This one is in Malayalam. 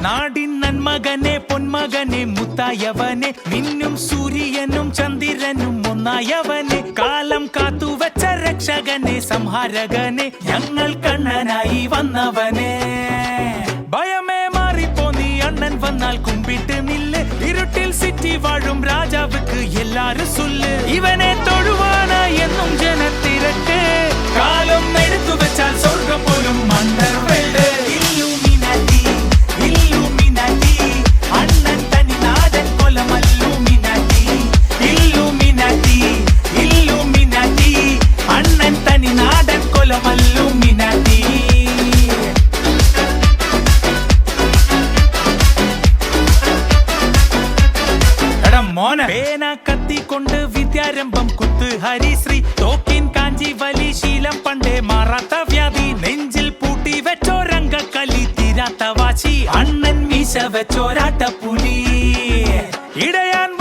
നാടിൻ നന്മകനെ പൊന്മകനെ മുത്തായവനെ മിന്നും സൂര്യനും ചന്ദ്രനും ഒന്നായവനെ കാലം കാത്തുവച്ച രക്ഷകനെ സംഹാരകനെ ഞങ്ങൾ കണ്ണനായി വന്നവനെ ഭയമേ മാറിപ്പോ നീ അണ്ണൻ വന്നാൽ കുമ്പിട്ട് നില്ല് ഇരുട്ടിൽ സിറ്റി വാഴും രാജാവുക്ക് എല്ലാരും സുല്ല് ഇവനെ തൊഴുവാനായി എന്നും ജനത്തിരക്ക് കാലം എടുത്തു വെച്ചാൽ സ്വർഗം പോലും മണ്ടർവേൾഡ് അണ്ണൻ തനിനാഥൻ കൊലമല്ലൂമിനാറ്റി ഇല്ലൂമിനാറ്റി ഇല്ലൂമിനാറ്റി അണ്ണൻ തനിനാഥൻ കൊലമല്ലൂമിനാറ്റി മോന പേന കത്തിക്കൊണ്ട് വിദ്യാരംഭം കുത്ത് ഹരിശ്രീ തോക്കിൻ കാഞ്ചി വലി ശീലം പണ്ടേ മാറാത്ത വ്യാധി നെഞ്ചിൽ പൂട്ടി വെച്ചോരംഗക്കലി തീരാത്ത വാശി അണ്ണൻ മീശ വെച്ചോരാട്ട പുലി ഇടയാൻ